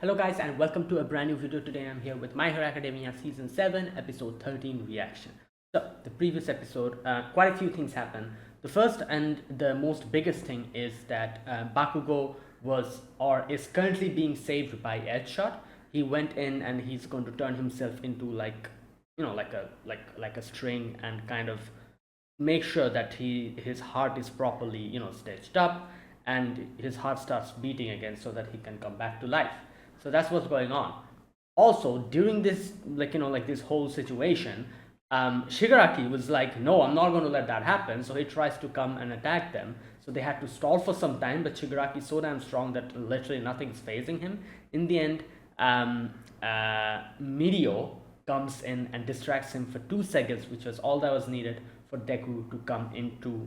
Hello guys and welcome to a brand new video. Today I'm here with My Hero Academia Season 7 Episode 13 reaction. So the previous episode, quite a few things happened. The first and the most biggest thing is that Bakugo was or is currently being saved by Edgeshot. He went in and he's going to turn himself into like a string and kind of make sure that his heart is properly stitched up and his heart starts beating again so that he can come back to life. So that's what's going on. Also during this like this whole situation, Shigaraki was like, no, I'm not going to let that happen, so he tries to come and attack them. So they had to stall for some time, but Shigaraki is so damn strong that literally nothing's phasing him. In the end, Mirio comes in and distracts him for 2 seconds, which was all that was needed for Deku to come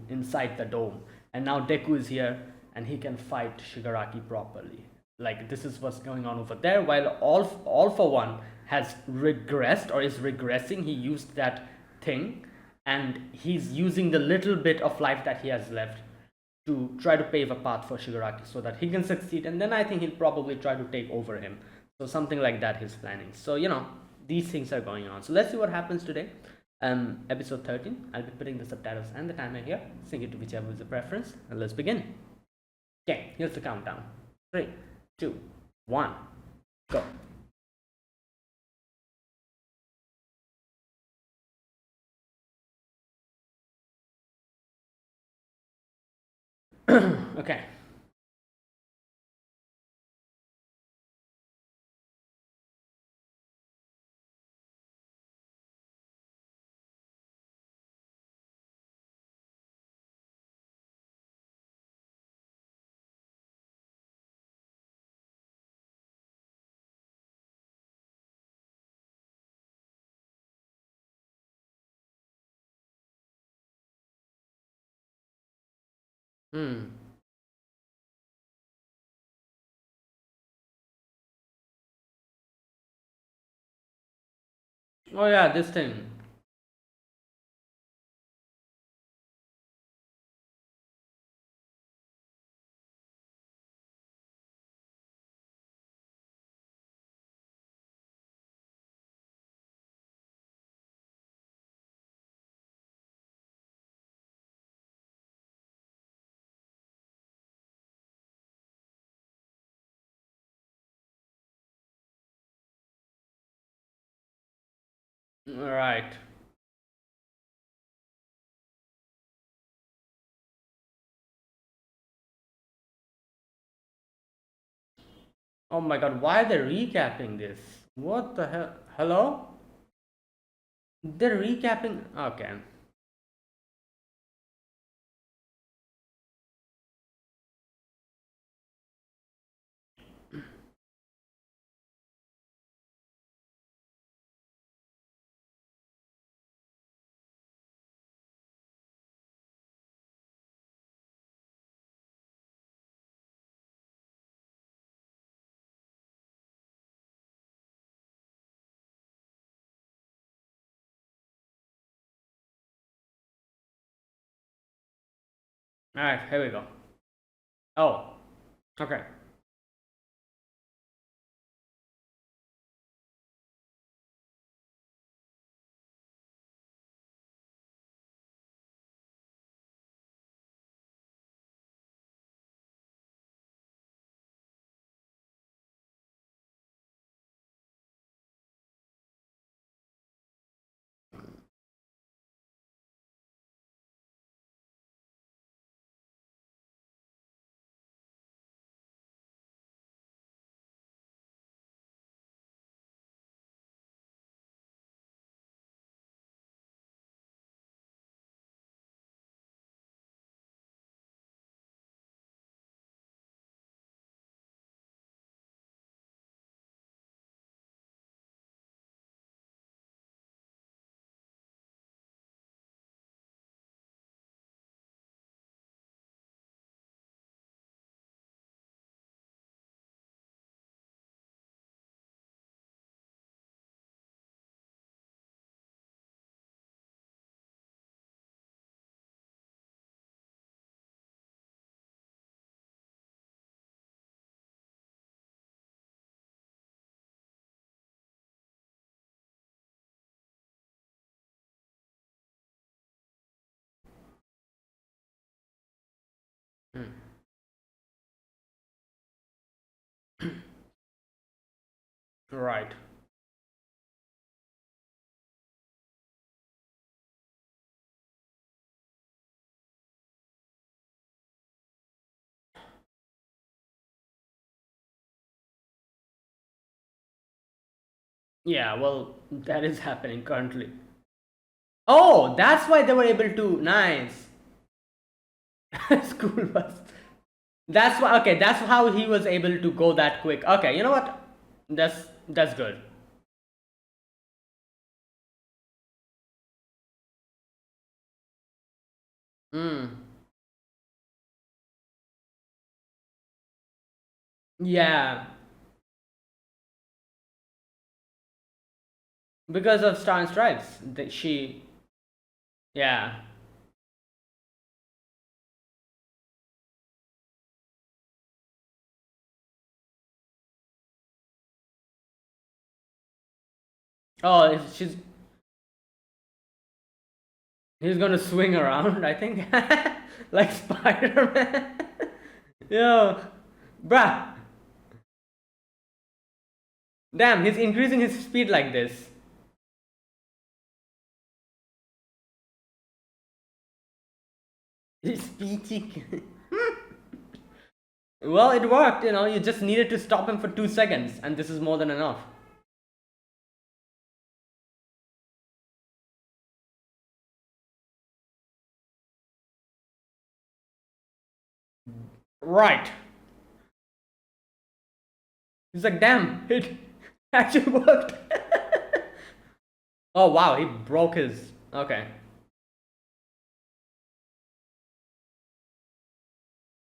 inside the dome. And now Deku is here and he can fight Shigaraki properly. Like, this is what's going on over there. While all for one has regressed or is regressing, he used that thing and he's using the little bit of life that he has left to try to pave a path for Shigaraki so that he can succeed, and then I think he'll probably try to take over him. So something like that he's planning. So these things are going on. So let's see what happens today. Episode 13. I'll be putting the subtitles and the timer here. Sync it to whichever is the preference, and let's begin. Okay, here's the countdown. 3, 2, 1, go. Okay. Hmm. Oh yeah, this thing. All right. Oh my god, why are they recapping this? What the hell? Hello? They're recapping. Okay. All right, here we go. Oh, okay. Right. Yeah, well, that is happening currently. Oh, that's why they were able to. Nice. School bus. That's why. Okay, that's how he was able to go that quick. Okay, you know what? That's good. Hmm. Yeah, because of Star and Stripes, that she. Yeah. Oh, she's. He's gonna swing around. I think, like Spider Man. Yo, bruh. Damn, he's increasing his speed like this. He's speeding. Well, it worked. You know, you just needed to stop him for 2 seconds, and this is more than enough. Right. He's like, damn, it actually worked. Oh wow, he broke his. Okay.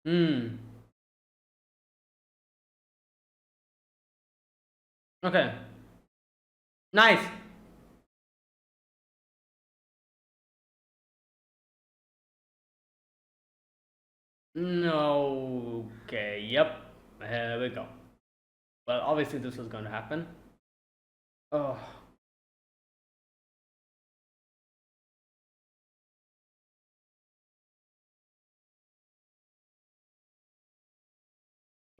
Hmm. Okay. Nice. No. Okay. Yep. Here we go. Well, obviously this was going to happen. Oh.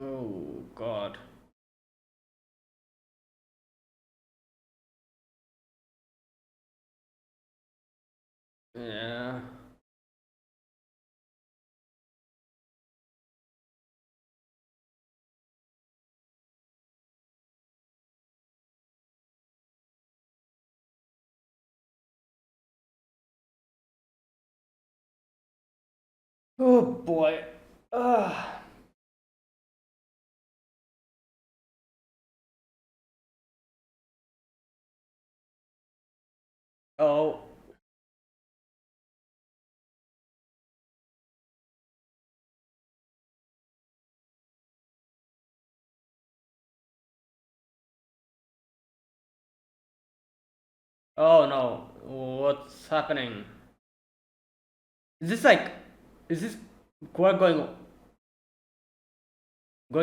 Oh God. Yeah. Oh boy. Ugh. Oh. Oh no. What's happening? Is this like? Is this Quirk going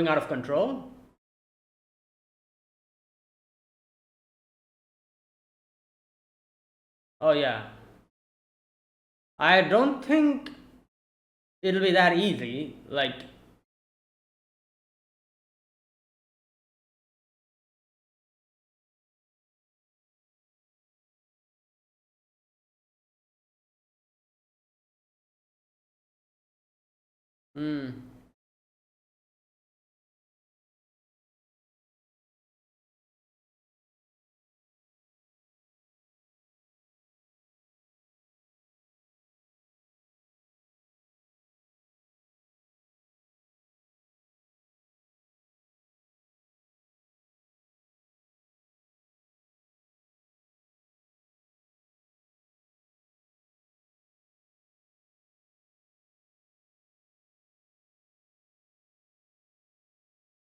out of control? Oh yeah. I don't think it'll be that easy. Like. Hmm.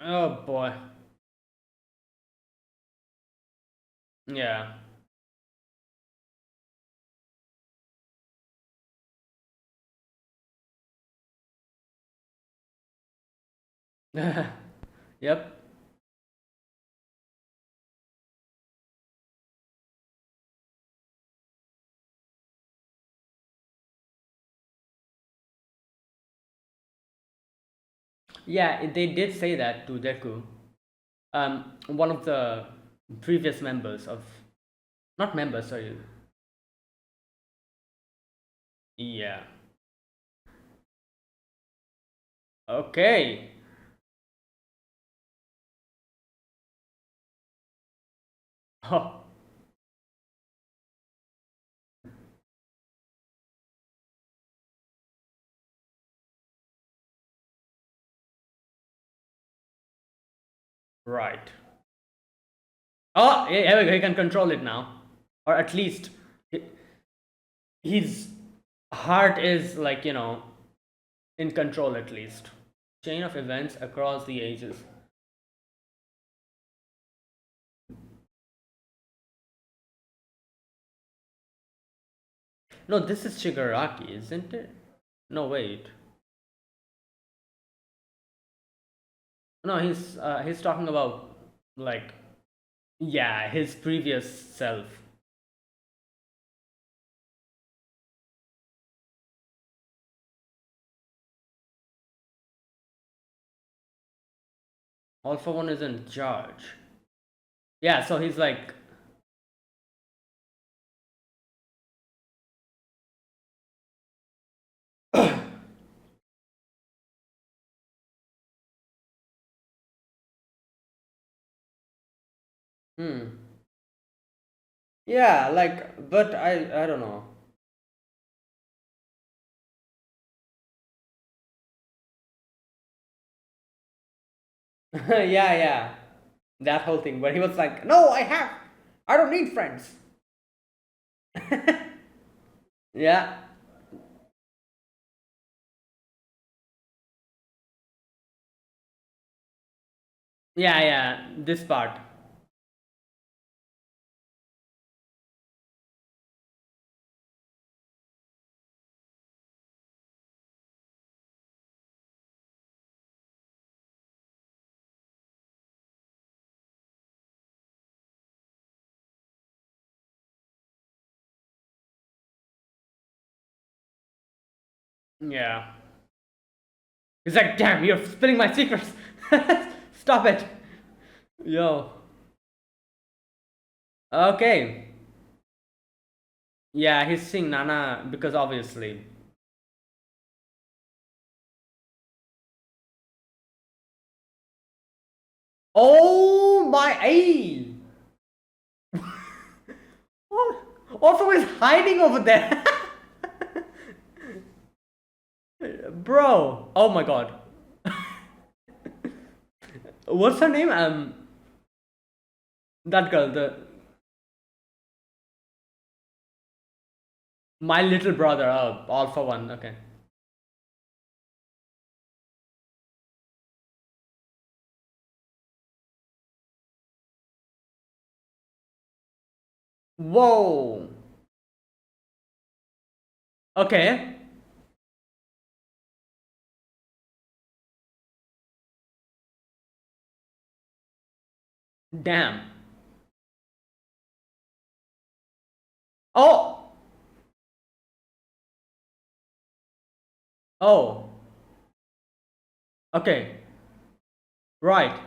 Oh boy. Yeah. Yep. Yeah, they did say that to Deku. One of the previous members of, not members, sorry. Yeah. Okay. Oh, right. Oh, yeah, he can control it now, or at least his heart is like, in control at least. Chain of events across the ages. No, this is Shigaraki, isn't it? No, wait. No, he's talking about, like, yeah, his previous self. All for One is in charge. Yeah, so he's like, hmm. Yeah, like, but I don't know. Yeah, yeah, that whole thing. But he was like, no, I don't need friends. Yeah, yeah, yeah. This part. Yeah. He's like, damn, you're spilling my secrets. Stop it. Yo. Okay. Yeah, he's seeing Nana because obviously. Oh my, ay. Also, he's hiding over there. Bro. Oh my god. What's her name? That girl, the my little brother. Oh, all for one. Okay. Whoa. Okay. Damn. Oh. Oh. Okay. Right.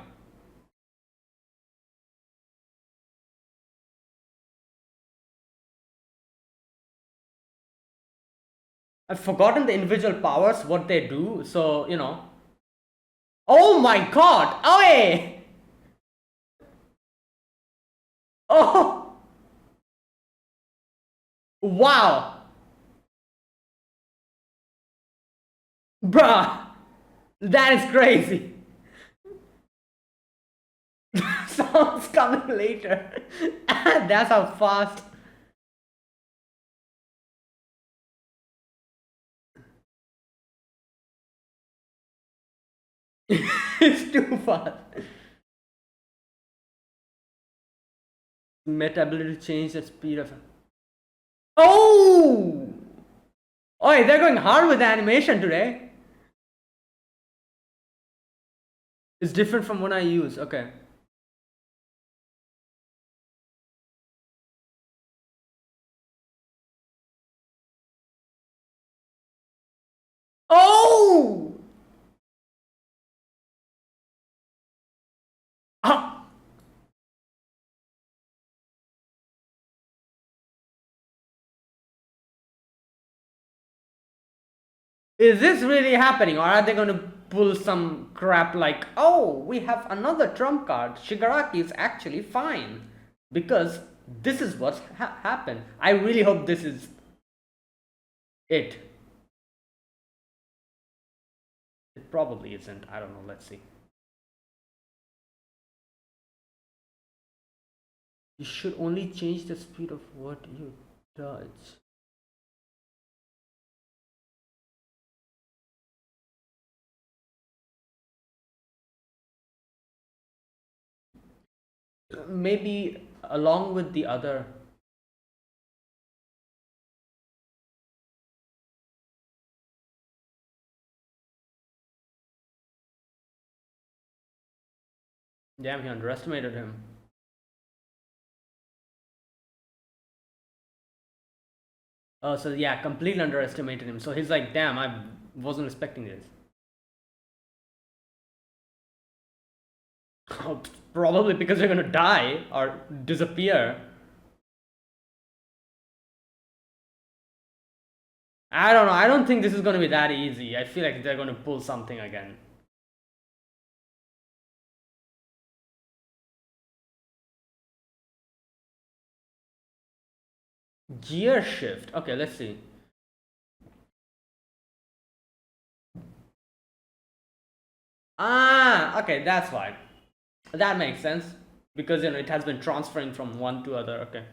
I've forgotten the individual powers, what they do. So, Oh my god! Oh, hey! Oh! Wow! Bruh! That is crazy! Sounds coming later. That's how fast. It's too fast. Meta ability to change the speed of. Oh! Oh, they're going hard with the animation today. It's different from what I use. Okay. Oh! Ah! Is this really happening, or are they going to pull some crap like, oh, we have another trump card? Shigaraki is actually fine because this is what's happened. I really hope this is it. It probably isn't. I don't know. Let's see. You should only change the speed of what you touch. Maybe along with the other. Damn, he underestimated him. Oh, so yeah, completely underestimated him. So he's like, damn, I wasn't expecting this. Probably because you're gonna die or disappear. I don't know. I don't think this is gonna be that easy. I feel like they're gonna pull something again. Gear shift. Okay, let's see. Ah, okay, that's why. That makes sense because it has been transferring from one to other. Okay,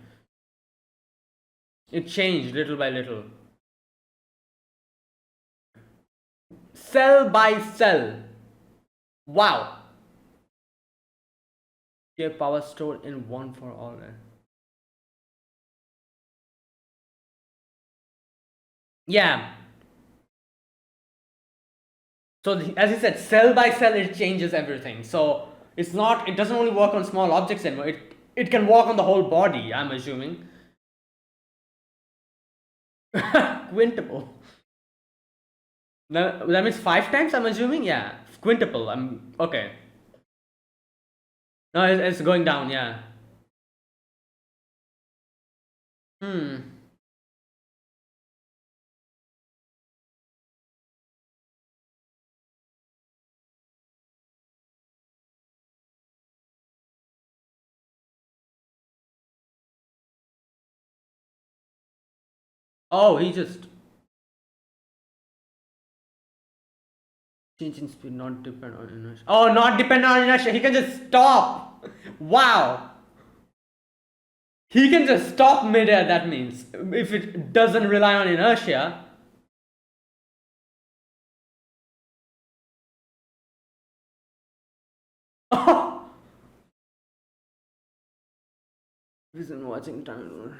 it changed little by little, cell by cell. Wow. Gear power stored in one for all. Yeah. So as you said, cell by cell, it changes everything. So it's not. It doesn't only work on small objects anymore. It can work on the whole body. I'm assuming. Quintuple. That means 5 times. I'm assuming. Yeah. Quintuple. I'm okay. No, it's going down. Yeah. Hmm. Oh, he just changing speed, not depend on inertia. Oh, not depend on inertia. He can just stop. Wow. He can just stop midair. That means if it doesn't rely on inertia. Oh. Reason watching time.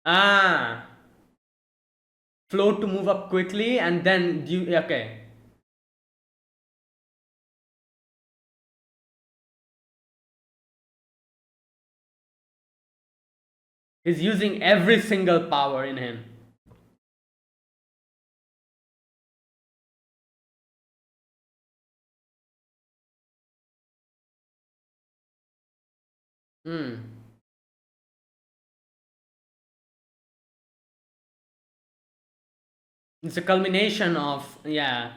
Ah. Float to move up quickly and then you. Okay. He's using every single power in him. Hmm. It's a culmination of, yeah.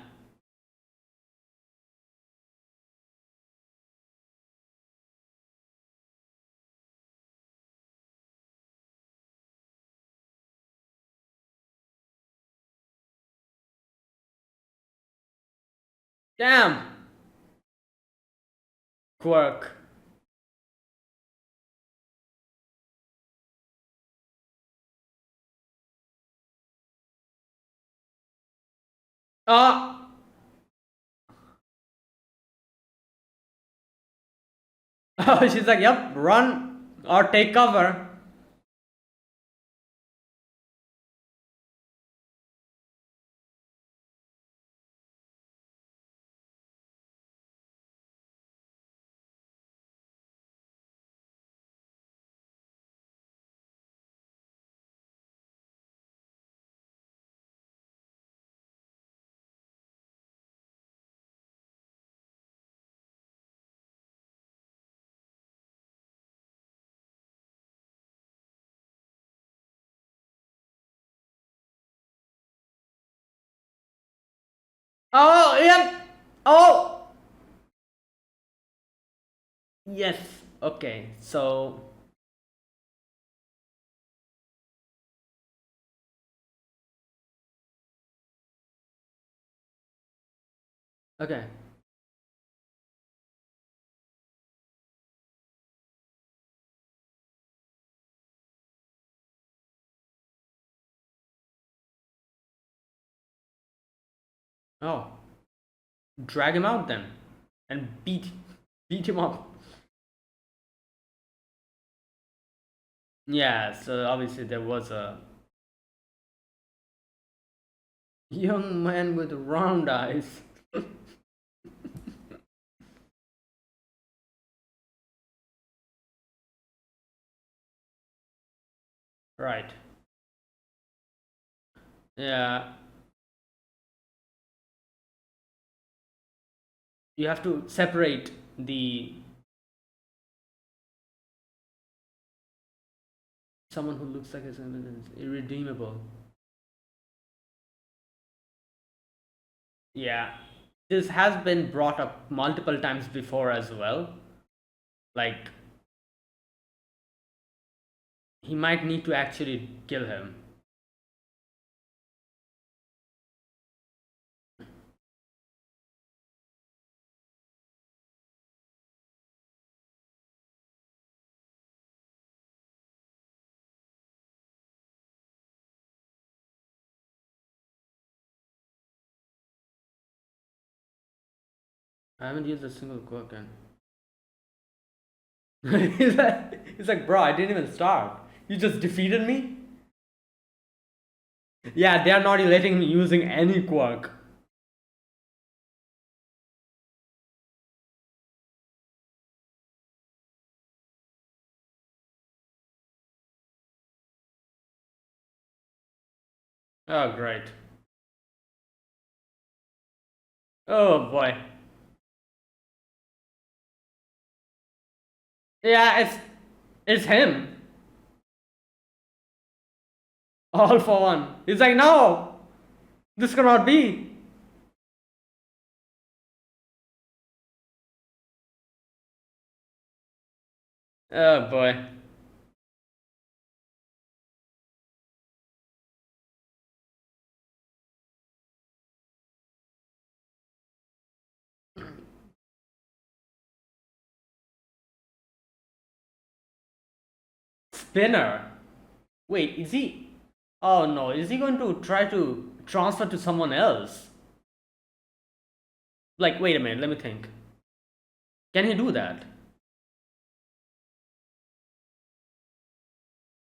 Damn. Quirk. Ah. Oh, she's like, yep, run or take cover. Oh, yep. Oh, yes. Okay, so okay. Oh, drag him out then, and beat him up. Yeah. So obviously there was a young man with round eyes. Right. Yeah. You have to separate the someone who looks like is irredeemable. Yeah. This has been brought up multiple times before as well. Like, he might need to actually kill him. I haven't used a single quirk and he's like, bro, I didn't even start. You just defeated me? Yeah, they are not letting me using any quirk. Oh, great. Oh boy. Yeah, it's him. All for one. He's like, no, this cannot be. Oh boy. Spinner. Wait, is he? Oh no, is he going to try to transfer to someone else? Like, wait a minute, let me think. Can he do that?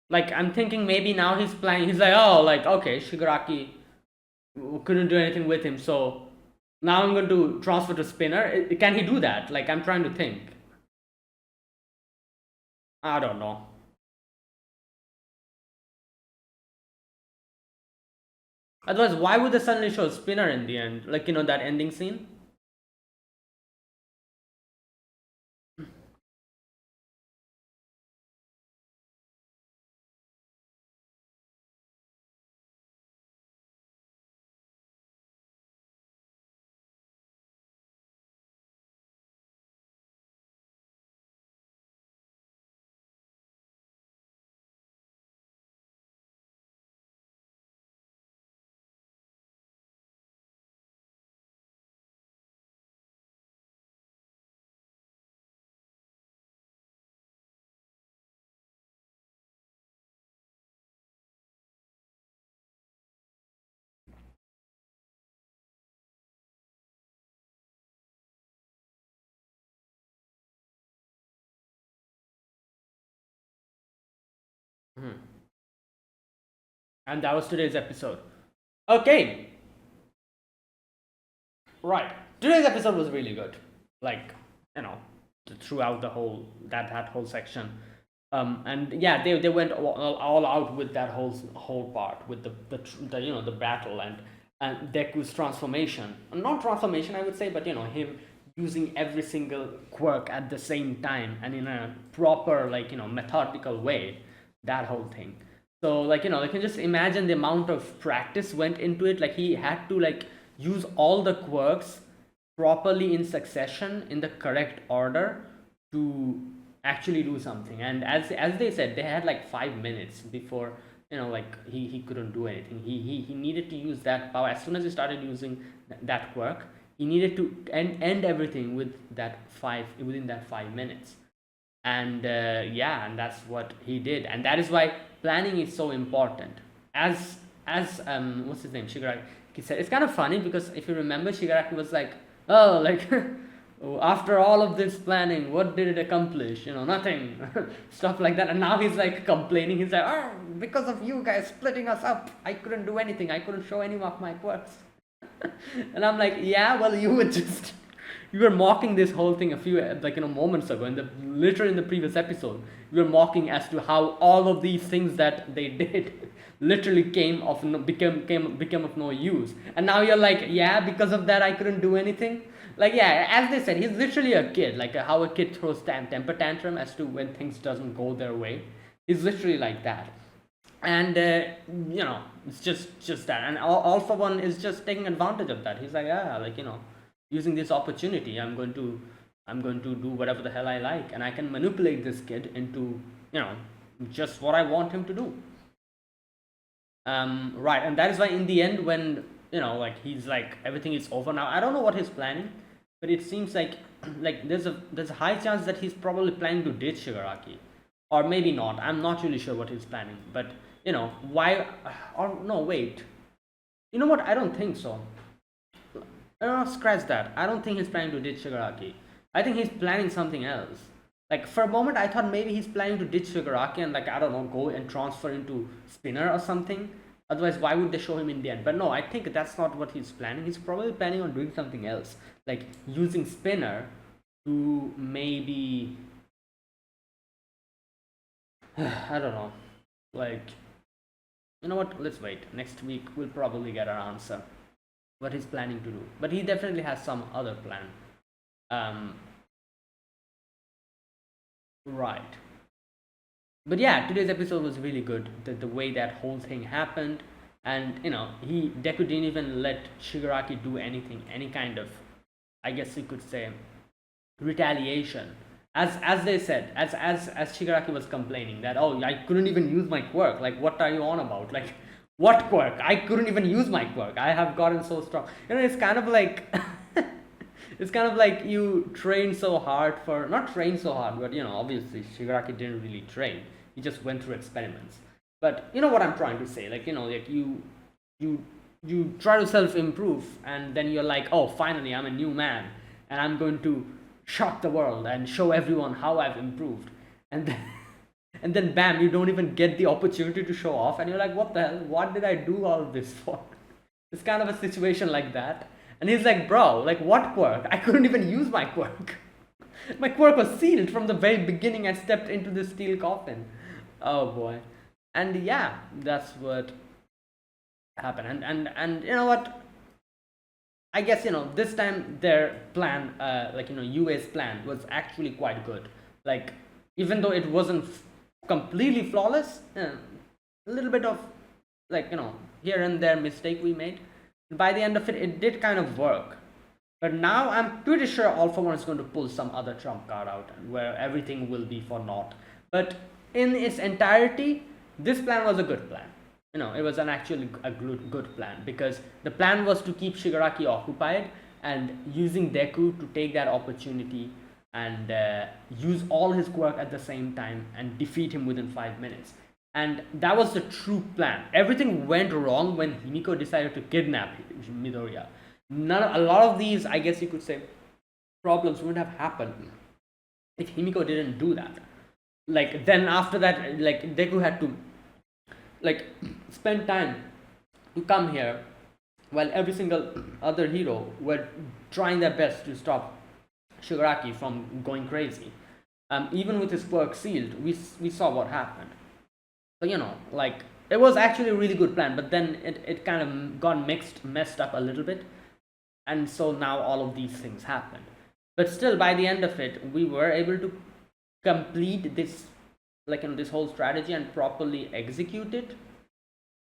Like, I'm thinking maybe now he's playing. He's like, oh, like, okay, Shigaraki couldn't do anything with him, so now I'm going to transfer to Spinner. Can he do that? Like, I'm trying to think. I don't know. Otherwise, why would they suddenly show Spinner in the end? Like, that ending scene? Hmm. And that was today's episode. Okay, right. Today's episode was really good. Like, you know, throughout the whole that whole section. And yeah, they went all out with that whole part with the the battle and Deku's transformation. Not transformation, I would say, but him using every single quirk at the same time and in a proper, like, methodical way. That whole thing. So, like, I can just imagine the amount of practice went into it. Like, he had to, like, use all the quirks properly in succession in the correct order to actually do something. And as they said, they had like 5 minutes before, like he couldn't do anything. He needed to use that power as soon as he started using that quirk. He needed to end everything with that within that 5 minutes. And yeah, and that's what he did, and that is why planning is so important. As what's his name, Shigaraki said, it's kind of funny because if you remember, Shigaraki was like, oh, like after all of this planning, what did it accomplish? Nothing. Stuff like that. And now he's like complaining. He's like, oh, because of you guys splitting us up, I couldn't do anything. I couldn't show any of my quirks. And I'm like, yeah, well, you were mocking this whole thing a few moments ago, literally in the previous episode. You were mocking as to how all of these things that they did literally became of no use. And now you're like, yeah, because of that I couldn't do anything. Like, yeah, as they said, he's literally a kid, like how a kid throws temper tantrum as to when things doesn't go their way. He's literally like that. And it's just that. And all for one is just taking advantage of that. He's like, yeah, like, using this opportunity, I'm going to do whatever the hell I like, and I can manipulate this kid into just what I want him to do. Right. And that is why in the end, when like he's like, everything is over now, I don't know what he's planning, but it seems like there's a high chance that he's probably planning to ditch Shigaraki, or maybe not. I'm not really sure what he's planning, but why, or no, wait, you know what, I don't think so. Scratch that. I don't think he's planning to ditch Shigaraki. I think he's planning something else. Like, for a moment I thought maybe he's planning to ditch Shigaraki and, like, I don't know, go and transfer into Spinner or something. Otherwise, why would they show him in the end? But no, I think that's not what he's planning. He's probably planning on doing something else, like using Spinner to maybe I don't know, like, you know what, let's wait. Next week we'll probably get our answer what he's planning to do. But he definitely has some other plan. Right. But yeah, today's episode was really good. The way that whole thing happened, and Deku didn't even let Shigaraki do anything, any kind of, I guess you could say, retaliation. As they said, as Shigaraki was complaining that, oh, I couldn't even use my quirk. Like, what are you on about? Like, what quirk? I couldn't even use my quirk. I have gotten so strong. It's kind of like it's kind of like you train so hard for, not train so hard, but obviously Shigaraki didn't really train. He just went through experiments. But you know what I'm trying to say? Like, like you try to self-improve, and then you're like, oh, finally I'm a new man, and I'm going to shock the world and show everyone how I've improved. And then bam, you don't even get the opportunity to show off, and you're like, what the hell? What did I do all of this for? It's kind of a situation like that. And he's like, bro, like, what quirk? I couldn't even use my quirk. My quirk was sealed from the very beginning. I stepped into the steel coffin. Oh boy. And yeah, that's what happened. And you know what? I guess this time their plan, UA's plan was actually quite good. Like, even though it wasn't completely flawless, a little bit of, like, here and there mistake we made. By the end of it, it did kind of work. But now I'm pretty sure All For One is going to pull some other trump card out where everything will be for naught. But in its entirety, this plan was a good plan. It was actually a good plan, because the plan was to keep Shigaraki occupied and using Deku to take that opportunity and use all his quirk at the same time and defeat him within 5 minutes. And that was the true plan. Everything went wrong when Himiko decided to kidnap Midoriya. A lot of these, I guess you could say, problems wouldn't have happened if Himiko didn't do that. Like, then after that, like, Deku had to, like, spend time to come here while every single other hero were trying their best to stop Shigaraki from going crazy. Even with his quirk sealed, we saw what happened. So, like, it was actually a really good plan, but then it kind of got messed up a little bit. And so now all of these things happened. But still, by the end of it, we were able to complete this, like, this whole strategy and properly execute it.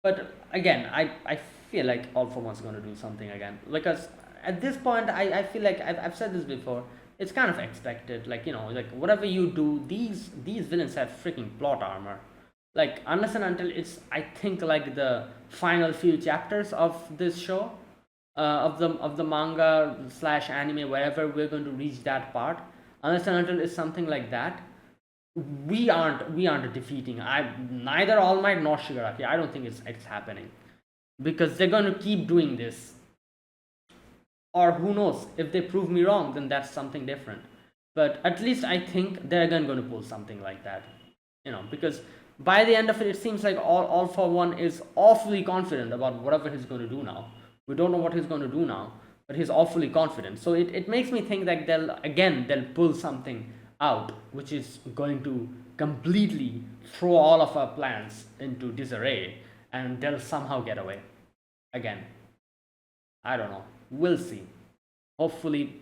But again, I feel like All for One's going to do something again, because at this point I feel like I've said this before. It's kind of expected. Like, like whatever you do, these villains have freaking plot armor. Like, unless and until it's, I think, like the final few chapters of this show, of the manga slash anime, wherever we're going to reach that part. Unless and until it's something like that, we aren't defeating neither All Might nor Shigaraki. I don't think it's happening, because they're going to keep doing this. Or who knows, if they prove me wrong, then that's something different. But at least I think they're again going to pull something like that, because by the end of it, it seems like all for One is awfully confident about whatever he's going to do now. We don't know what he's going to do now, but he's awfully confident. So it makes me think that they'll pull something out, which is going to completely throw all of our plans into disarray, and they'll somehow get away. Again, I don't know. We'll see. Hopefully,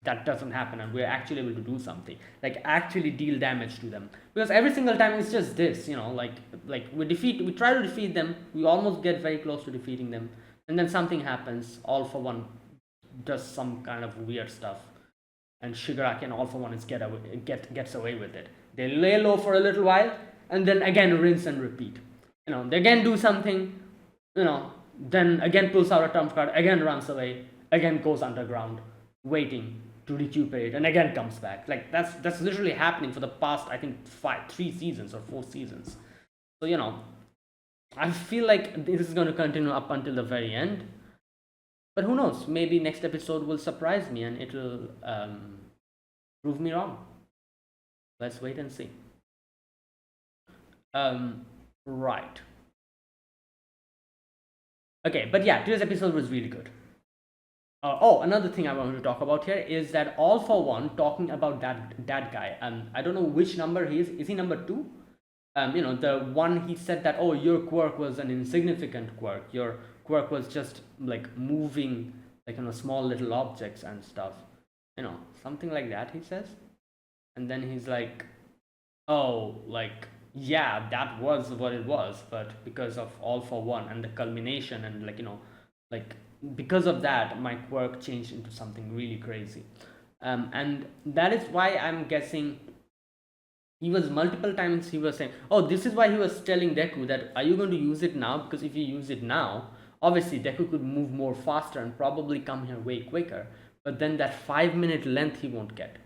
that doesn't happen and we're actually able to do something, like actually deal damage to them, because every single time it's just this, like we try to defeat them, we almost get very close to defeating them, and then something happens. All for One does some kind of weird stuff, and Shigaraki and All for One gets away with it. They lay low for a little while, and then again rinse and repeat. They again do something, then again pulls out a trump card, again runs away, again goes underground, waiting to recuperate, and again comes back. Like, that's literally happening for the past, I think, 3 seasons or 4 seasons. So I feel like this is going to continue up until the very end. But who knows? Maybe next episode will surprise me and it'll prove me wrong. Let's wait and see. Right. Okay, but yeah, today's episode was really good. Another thing I wanted to talk about here is that All for One talking about that guy. I don't know which number he is. Is he number 2? The one he said that, oh, your quirk was an insignificant quirk. Your quirk was just like moving, like, small little objects and stuff. Something like that he says. And then he's like, oh, like, yeah, that was what it was, but because of All for One and the culmination, and like because of that, my quirk changed into something really crazy. And that is why I'm guessing he was multiple times he was saying, oh, this is why he was telling Deku that, are you going to use it now? Because if you use it now, obviously Deku could move more faster and probably come here way quicker, but then that 5-minute length he won't get.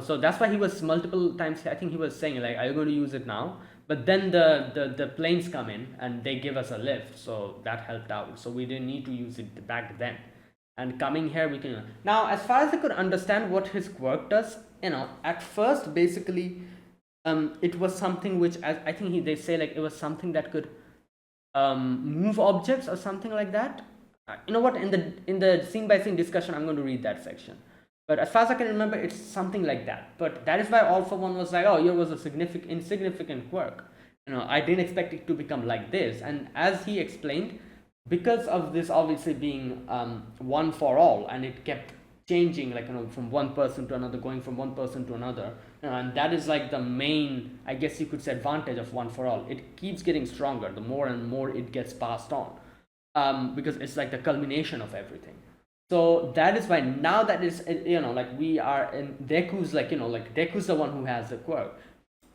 So that's why he was multiple times, I think he was saying, like, are you going to use it now? But then the planes come in and they give us a lift, so that helped out. So we didn't need to use it back then. And coming here, we can. Now, as far as I could understand what his quirk does, at first, basically, it was something which, I think they say, like, it was something that could move objects or something like that. You know what? In the scene by scene discussion, I'm going to read that section. But as far as I can remember, it's something like that. But that is why All for One was like, oh, yours was a insignificant quirk. I didn't expect it to become like this. And as he explained, because of this obviously being one for all, and it kept changing, like, from one person to another, going from one person to another. And that is like the main, I guess you could say, advantage of one for all. It keeps getting stronger the more and more it gets passed on. Because it's like the culmination of everything. So that is why now that is, like, we are in Deku's, like, like Deku's the one who has the quirk.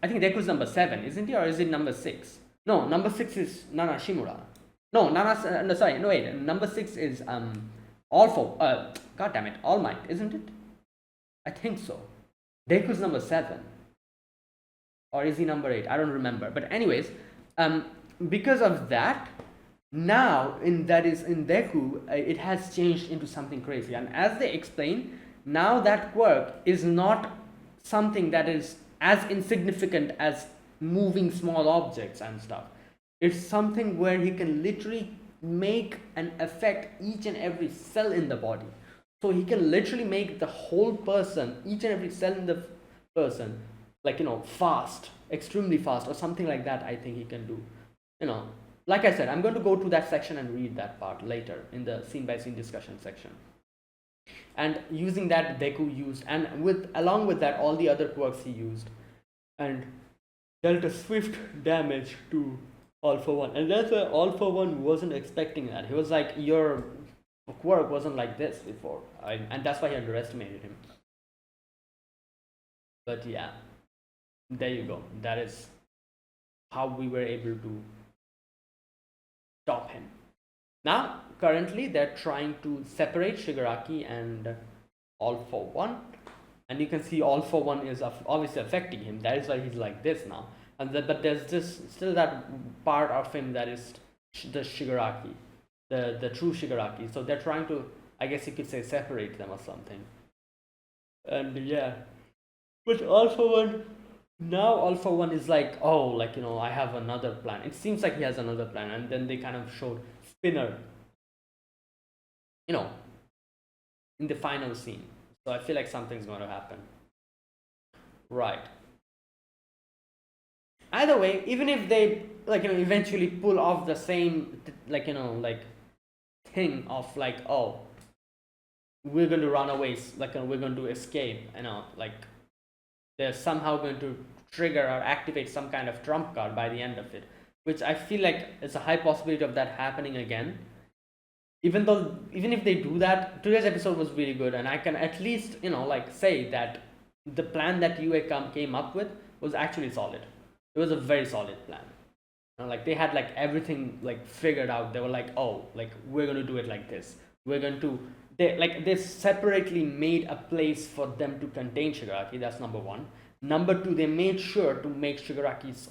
I think Deku's number 7, isn't he? Or is it number 6? No, number 6 is Nana Shimura. No, number 6 is All Might, isn't it? I think so. Deku's number 7. Or is he number 8? I don't remember. But anyways, because of that, now in Deku, it has changed into something crazy. And as they explain, now that quirk is not something that is as insignificant as moving small objects and stuff. It's something where he can literally make and affect each and every cell in the body. So he can literally make the whole person, each and every cell in the person, like, fast, extremely fast, or something like that. I think he can do. Like I said, I'm going to go to that section and read that part later in the scene by scene discussion section. And using that, Deku used, and along with that, all the other quirks he used, and dealt a swift damage to All for One, and that's why All for One wasn't expecting that. He was like, your quirk wasn't like this before, and that's why he underestimated him. But yeah, there you go. That is how we were able to stop him. Now, currently, they're trying to separate Shigaraki and All for One, and you can see All for One is obviously affecting him. That is why he's like this now. But there's this still that part of him that is the Shigaraki, the true Shigaraki. So they're trying to, I guess you could say, separate them or something. And yeah, but All for One, now All for One is like, oh, like, I have another plan. It seems like he has another plan, and then they kind of showed Spinner, you know, in the final scene. So I feel like something's going to happen. Right. Either way, even if they eventually pull off the same thing of like, oh, we're going to run away, we're going to escape, they're somehow going to trigger or activate some kind of trump card by the end of it, which I feel like it's a high possibility of that happening again. Even if they do that, today's episode was really good, and I can at least say that the plan that UA came up with was actually solid. It was a very solid plan. They had everything figured out. They were like, oh, we're gonna do it like this. We're going to they separately made a place for them to contain Shigaraki. That's number one. Number two, they made sure to make Shigaraki's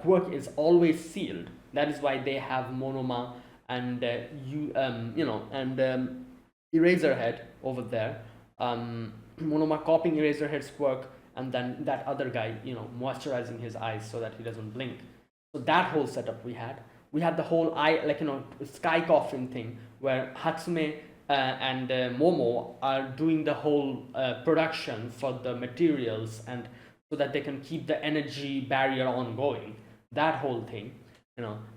quirk is always sealed. That is why they have Monoma and Eraserhead over there. Monoma copying Eraserhead's quirk, and then that other guy, moisturizing his eyes so that he doesn't blink. So that whole setup we had. We had the whole sky coffin thing where Hatsume and Momo are doing the whole production for the materials, and so that they can keep the energy barrier ongoing. That whole thing,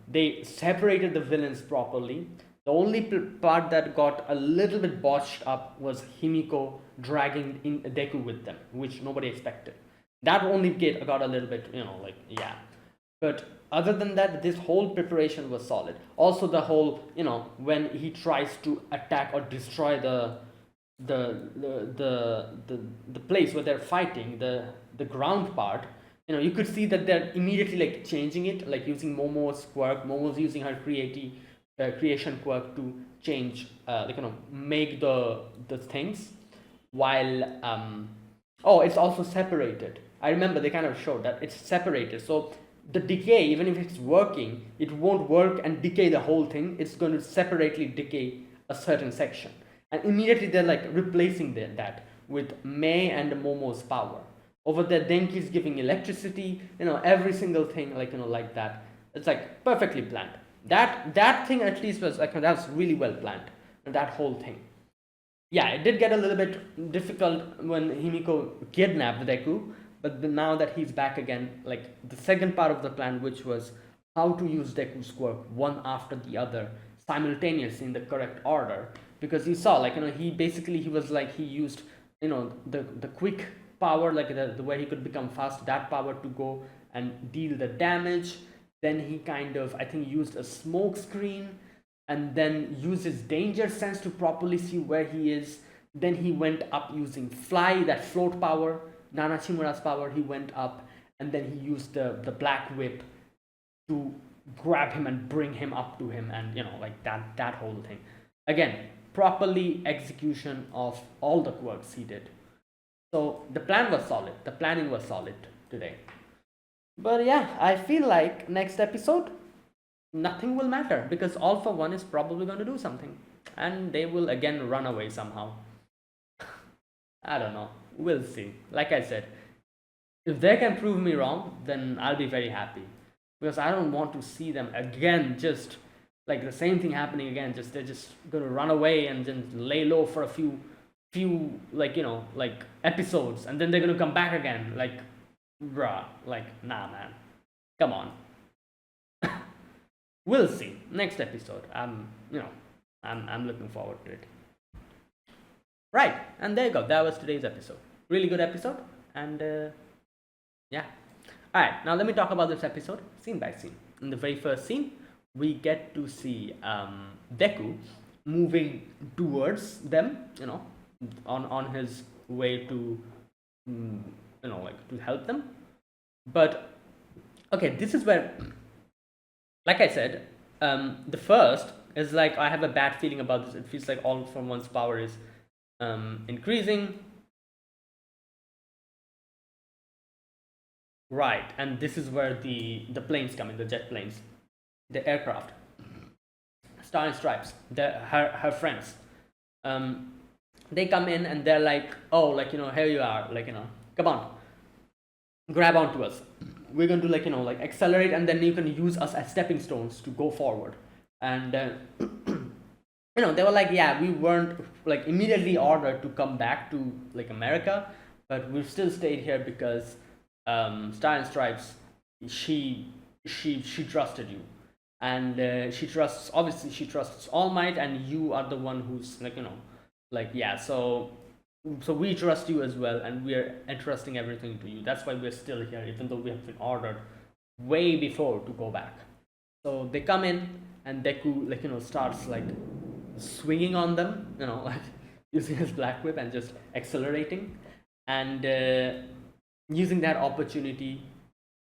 they separated the villains properly. The only part that got a little bit botched up was Himiko dragging in Deku with them, which nobody expected. That only got a little bit, yeah. But other than that, this whole preparation was solid. Also, the whole, when he tries to attack or destroy the place where they're fighting, the ground part, you could see that they're immediately changing it, using Momo's quirk. Momo's using her creation quirk to change, make the things, while it's also separated. I remember they kind of showed that it's separated, so the decay, even if it's working, it won't work and decay the whole thing. It's going to separately decay a certain section, and immediately they're replacing that with Mei and Momo's power. Over there, Denki's giving electricity, every single thing like that. It's perfectly planned. That thing at least was that's really well planned. That whole thing. Yeah, it did get a little bit difficult when Himiko kidnapped Deku, but now that he's back again, the second part of the plan, which was how to use Deku's quirk one after the other simultaneously in the correct order, because you saw he used the quick power, the way he could become fast, that power to go and deal the damage. Then he I think used a smoke screen, and then used his danger sense to properly see where he is. Then he went up using fly, that float power, Nana Shimura's power. He went up, and then he used the black whip to grab him and bring him up to him, and that whole thing. Again, properly execution of all the quirks he did. So the plan was solid. The planning was solid today. But yeah, I feel like next episode, nothing will matter, because All for One is probably going to do something, and they will again run away somehow. I don't know. We'll see. Like I said, if they can prove me wrong, then I'll be very happy, because I don't want to see them again just the same thing happening again. They're just gonna run away and then lay low for a few episodes, and then they're gonna come back again. Bruh, nah, man, come on. We'll see next episode. I'm looking forward to it. Right, and there you go. That was today's episode. Really good episode, and yeah. All right, now let me talk about this episode scene by scene. in the very first scene, we get to see Deku moving towards them, on his way to, like to help them. But okay, this is where, like I said, the first is like I have a bad feeling about this. It feels like All for One's power is increasing. Right, and this is where the planes come in, the jet planes, the aircraft. Star and Stripes, her friends. They come in and they're like, oh, like, here you are, like, come on, grab onto us. We're going to, like, like accelerate, and then you can use us as stepping stones to go forward. And they were like, yeah, we weren't like immediately ordered to come back to like America, but we've still stayed here because Star and Stripes, she trusted you, and she trusts All Might, and you are the one who's like, like, yeah, so we trust you as well, and we're entrusting everything to you. That's why we're still here, even though we have been ordered way before to go back. So they come in, and Deku, like, starts like swinging on them, like using his black whip and just accelerating, and using that opportunity,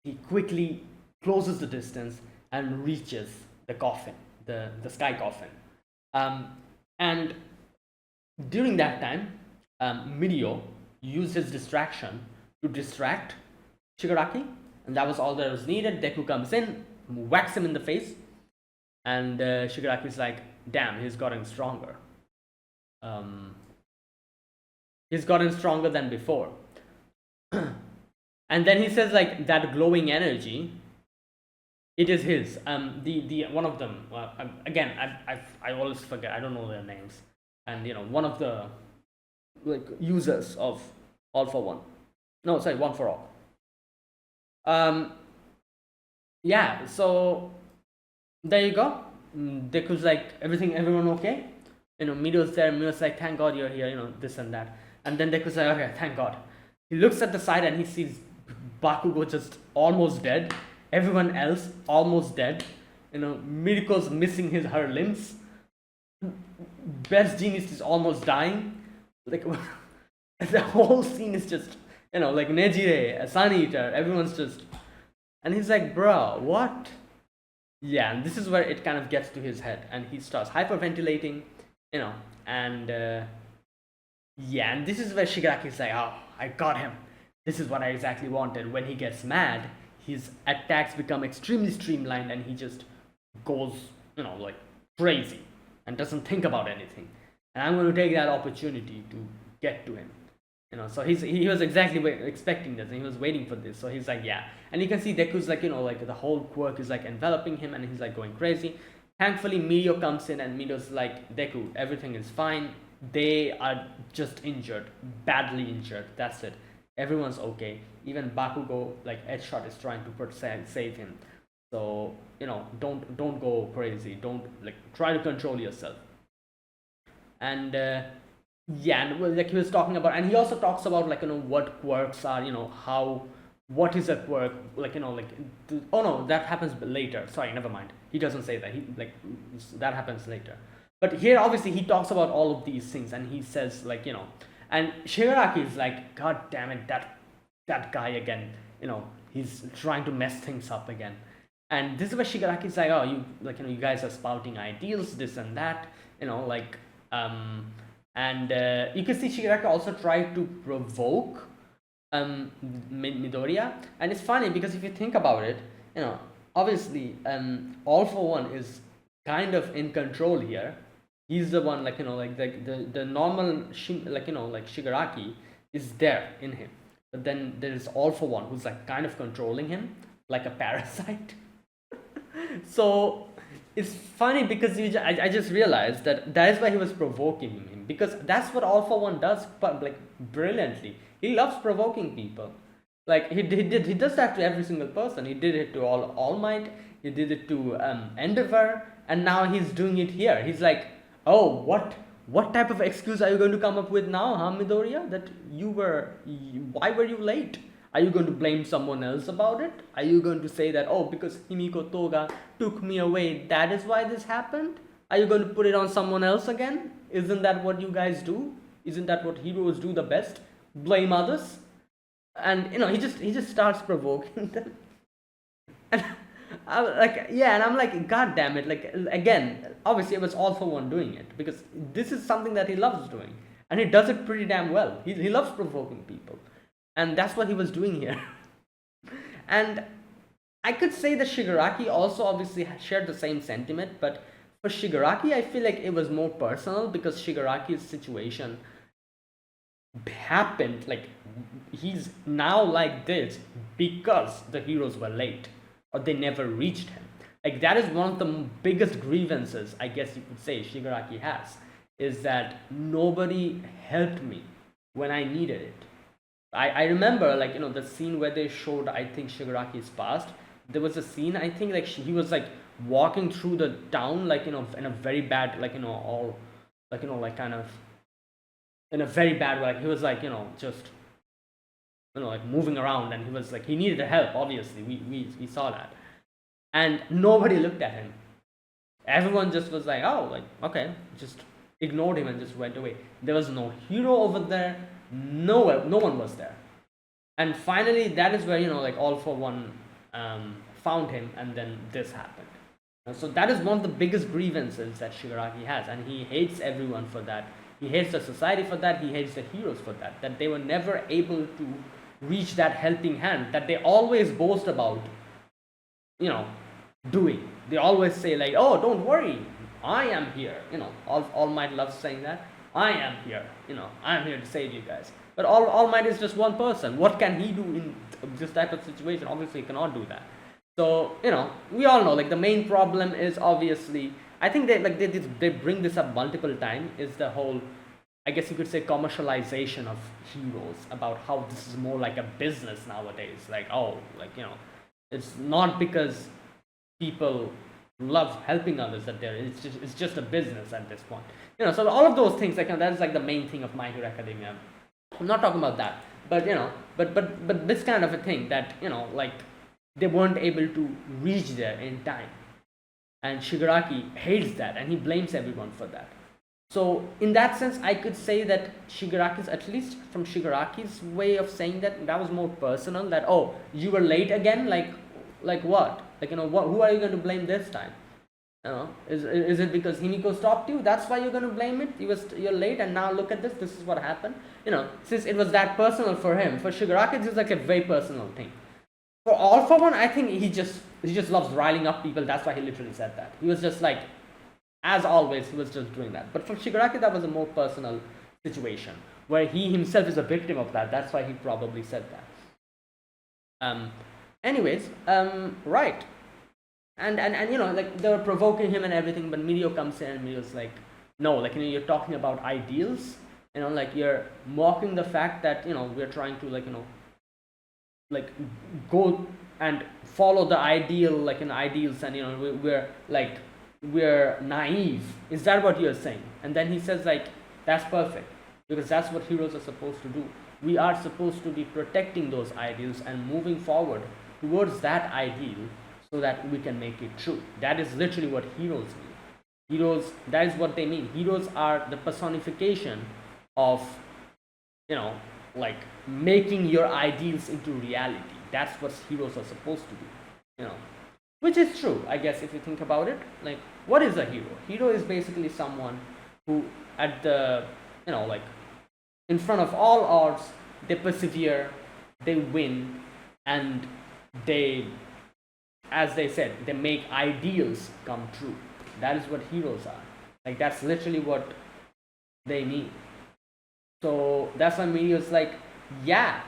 he quickly closes the distance and reaches the coffin, the sky coffin. And during that time, Mirio used his distraction to distract Shigaraki, and that was all that was needed. Deku comes in, whacks him in the face, and Shigaraki's like, damn, he's gotten stronger. He's gotten stronger than before. And then he says, like, that glowing energy, it is his. The one of them, again, I always forget, I don't know their names, and one of the like users of All for One, no, sorry, One for All. Yeah, so there you go. Deku's like, everyone okay? Mirio's there. Mirio's like, thank God you're here. This and that. And then Deku's like, okay, thank God. He looks at the side and he sees Bakugo just almost dead. Everyone else almost dead. Miriko's missing her limbs. Best Genius is almost dying. Like, the whole scene is just, like Nejire, Sun Eater, everyone's just, and he's like, bro, what? Yeah, and this is where it kind of gets to his head, and he starts hyperventilating, and yeah, and this is where Shigaraki's like, oh, I got him. This is what I exactly wanted. When he gets mad, his attacks become extremely streamlined, and he just goes, like crazy, and doesn't think about anything. And I'm going to take that opportunity to get to him. So he was exactly expecting this, and he was waiting for this. So he's like, yeah. And you can see Deku's like, like the whole quirk is like enveloping him, and he's like going crazy. Thankfully, Mirio comes in, and Mirio's like, Deku, everything is fine. They are just injured, badly injured. That's it. Everyone's okay. Even Bakugo, like Edgeshot, is trying to save him. So don't go crazy. Don't like try to control yourself. And yeah, and like he was talking about, and he also talks about like what quirks are, what is a quirk, like oh no, that happens later. Sorry, never mind. He doesn't say that. That happens later. But here, obviously, he talks about all of these things, and he says like and Shigaraki is like, God damn it, that guy again. He's trying to mess things up again. And this is where Shigaraki's like, oh, you guys are spouting ideals, this and that, and you can see Shigaraki also tried to provoke Midoriya, and it's funny because if you think about it, obviously All for One is kind of in control here. He's the one, like the normal Shigaraki is there in him, but then there is All for One who's like kind of controlling him like a parasite. So it's funny because I just realized that is why he was provoking him, because that's what All for One does, but like brilliantly. He loves provoking people. Like he does that to every single person. He did it to All Might. He did it to Endeavor, and now he's doing it here. He's like, oh, what type of excuse are you going to come up with now, huh, Midoriya? That why were you late? Are you going to blame someone else about it? Are you going to say that, oh, because Himiko Toga took me away, that is why this happened? Are you going to put it on someone else again? Isn't that what you guys do? Isn't that what heroes do the best? Blame others? And he just starts provoking them. And I was like, yeah, and I'm like, god damn it, like, again, obviously it was All For One doing it, because this is something that he loves doing, and he does it pretty damn well. He loves provoking people, and that's what he was doing here. And I could say that Shigaraki also obviously shared the same sentiment, but for Shigaraki, I feel like it was more personal, because Shigaraki's situation happened, like, he's now like this because the heroes were late, or they never reached him. Like, that is one of the biggest grievances, I guess you could say, Shigaraki has, is that nobody helped me when I needed it. I remember, like, the scene where they showed, I think, Shigaraki's past. There was a scene, I think, like, he was like walking through the town, like, in a very bad, like, all, like, like, kind of in a very bad way. Like, he was like, just, like, moving around, and he was like, he needed help, obviously. We saw that, and nobody looked at him. Everyone just was like, oh, like, okay, just ignored him and just went away. There was no hero over there. No one was there. And finally, that is where, like, All For One found him, and then this happened. And so that is one of the biggest grievances that Shigaraki has, and he hates everyone for that. He hates the society for that. He hates the heroes for that they were never able to reach that helping hand that they always boast about, doing. They always say, like, oh, don't worry, I am here. All Might loves saying that. I am here. I am here to save you guys. But All Might is just one person. What can he do in this type of situation? Obviously, he cannot do that. So, we all know, like, the main problem is, obviously, I think they bring this up multiple times, is the whole, I guess you could say, commercialization of heroes, about how this is more like a business nowadays. Like, oh, like, it's not because people love helping others that it's just a business at this point. So all of those things, like, that is like the main thing of My Hero Academia. I'm not talking about that, but but this kind of a thing that, like, they weren't able to reach there in time, and Shigaraki hates that, and he blames everyone for that. So in that sense, I could say that Shigaraki's, at least from Shigaraki's way of saying that was more personal. That, oh, you were late again, like what? Like, who are you going to blame this time? Is it because Himiko stopped you? That's why you're going to blame it? You're late, and now look at this. This is what happened. Since it was that personal for him, for Shigaraki, this is like a very personal thing. For All For One, I think he just loves riling up people. That's why he literally said that. He was just like, as always, he was just doing that. But for Shigaraki, that was a more personal situation, where he himself is a victim of that. That's why he probably said that. Anyways, right. And like, they were provoking him and everything, but Mirio comes in, and Mirio's like, no, like, you're talking about ideals, like, you're mocking the fact that, we're trying to, like, go and follow the ideal, like, ideals, and, we're naive. Is that what you're saying? And then he says, like, that's perfect, because that's what heroes are supposed to do. We are supposed to be protecting those ideals and moving forward towards that ideal, so that we can make it true. That is literally what heroes mean. Heroes, that is what they mean. Heroes are the personification of, like, making your ideals into reality. That's what heroes are supposed to do. Which is true, I guess, if you think about it. Like, what is a hero? Hero is basically someone who, at the, like, in front of all odds, they persevere, they win, and they, as they said, they make ideals come true. That is what heroes are. Like, that's literally what they mean. So that's why Mirio's like, yeah,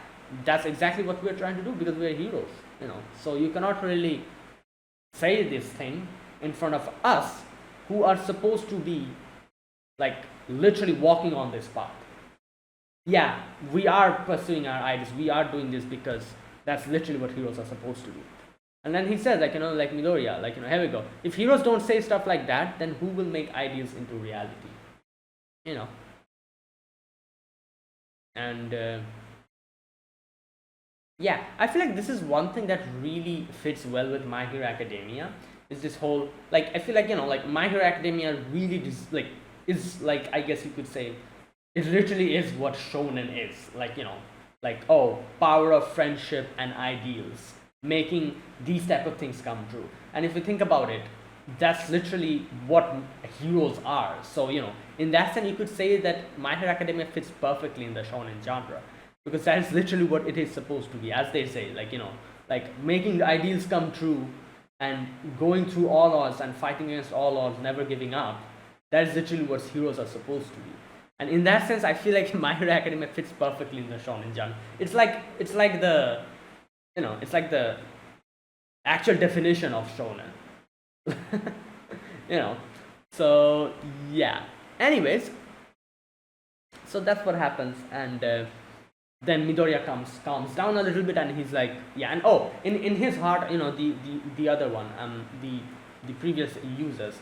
that's exactly what we're trying to do, because we're heroes. So you cannot really say this thing in front of us, who are supposed to be, like, literally walking on this path. Yeah, we are pursuing our ideals. We are doing this because that's literally what heroes are supposed to do. And then he says, like, like Midoriya, like, here we go. If heroes don't say stuff like that, then who will make ideals into reality? And Yeah, I feel like this is one thing that really fits well with My Hero Academia. Is this whole, like, I feel like, like My Hero Academia really is like, I guess you could say, it literally is what shonen is. Like, like, oh, power of friendship and ideals, making these type of things come true. And if you think about it, that's literally what heroes are. So, in that sense, you could say that My Hero Academia fits perfectly in the shonen genre, because that is literally what it is supposed to be, as they say, like, like making the ideals come true and going through all odds and fighting against all odds, never giving up. That is literally what heroes are supposed to be. And in that sense, I feel like My Hero Academia fits perfectly in the shonen genre. It's like the it's like the actual definition of shonen. you know. So yeah. Anyways, so that's what happens, and then Midoriya calms down a little bit, and he's like, yeah, and oh, in his heart, the other one, the previous users,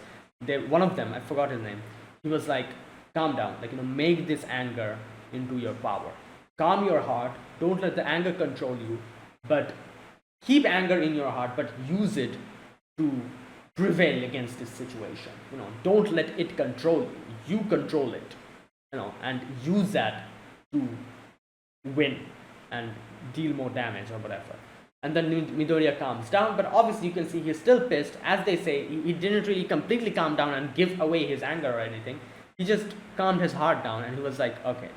they, one of them, I forgot his name, he was like, calm down, like, make this anger into your power, calm your heart, don't let the anger control you, but keep anger in your heart, but use it to prevail against this situation. Don't let it control you, you control it, and use that to win and deal more damage or whatever. And then Midoriya calms down, but obviously you can see he's still pissed. As they say, he didn't really completely calm down and give away his anger or anything. He just calmed his heart down, and he was like, okay.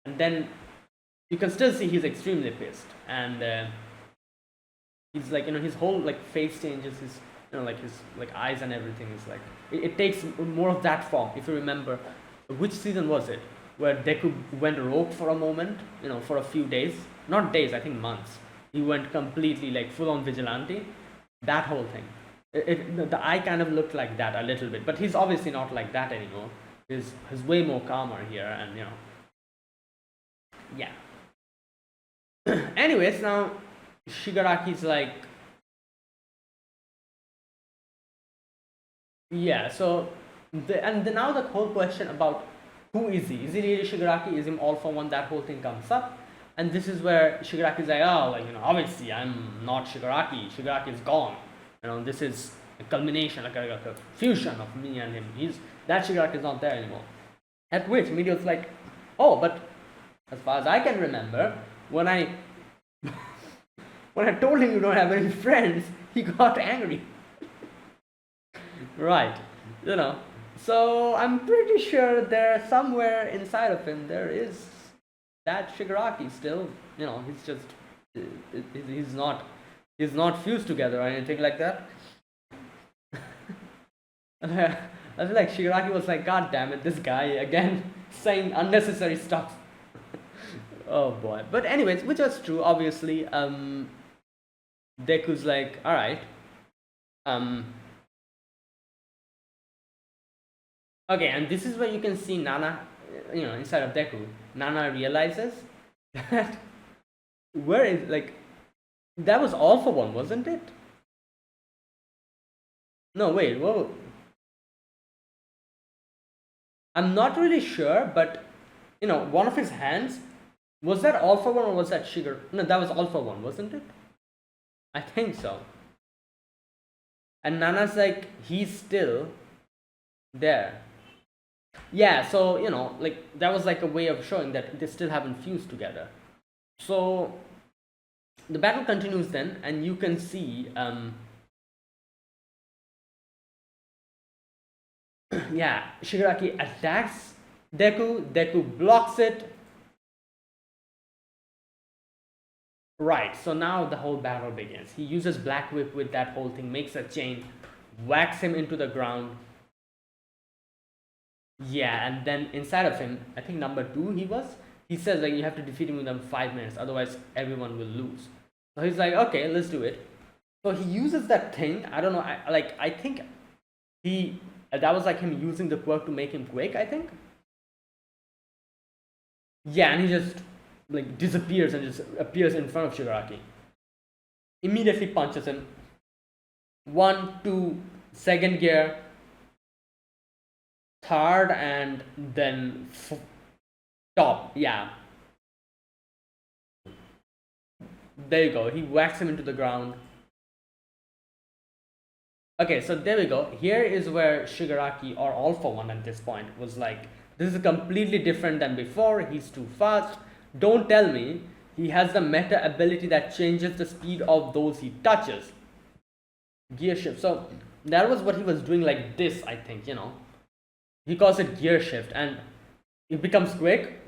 And then you can still see he's extremely pissed, and he's like, his whole like face changes, his like his like eyes and everything is like, it takes more of that form. If you remember, which season was it where Deku went rogue for a moment, for a few days, not days, I think months. He went completely like full on vigilante. That whole thing, the eye kind of looked like that a little bit, but he's obviously not like that anymore. He's way more calmer here, and yeah. Anyways, now Shigaraki's like, yeah, so now the whole question about who is he? Is he really Shigaraki? Is him all for one? That whole thing comes up, and this is where Shigaraki's like, oh, like, obviously I'm not Shigaraki. Shigaraki is gone. This is a culmination, like a fusion of me and him. That Shigaraki is not there anymore. At which Midio's like, oh, but as far as I can remember, when I when I told him you don't have any friends, he got angry. Right. So I'm pretty sure there somewhere inside of him there is that Shigaraki still. He's just he's not fused together or anything like that. I feel like Shigaraki was like, God damn it, this guy again saying unnecessary stuff. Oh boy. But anyways, which was true, obviously. Deku's like, alright. Okay, and this is where you can see Nana, inside of Deku. Nana realizes that where is, like, that was All for One, wasn't it? No, wait, whoa. I'm not really sure, but one of his hands, was that All for One or was that Shiger? No, that was All for One, wasn't it? I think so. And Nana's like, he's still there. Yeah, so like that was like a way of showing that they still haven't fused together. So the battle continues then, and you can see yeah, Shigaraki attacks Deku blocks it. Right, so now the whole battle begins. He uses Black Whip with that whole thing, makes a chain, whacks him into the ground. Yeah, and then inside of him, I think number 2 he says like, you have to defeat him within 5 minutes, otherwise everyone will lose. So he's like, okay, let's do it. So he uses that thing. I don't know. I think that was like him using the quirk to make him quick, I think. Yeah, and he just like disappears and just appears in front of Shigaraki. Immediately punches him. 1, 2, second gear, third, and then top. Yeah. There you go. He whacks him into the ground. Okay, so there we go. Here is where Shigaraki, or All For One at this point, was like, this is completely different than before. He's too fast. Don't tell me he has the meta ability that changes the speed of those he touches. Gear shift. So that was what he was doing like this, I think, He calls it gear shift and it becomes quick.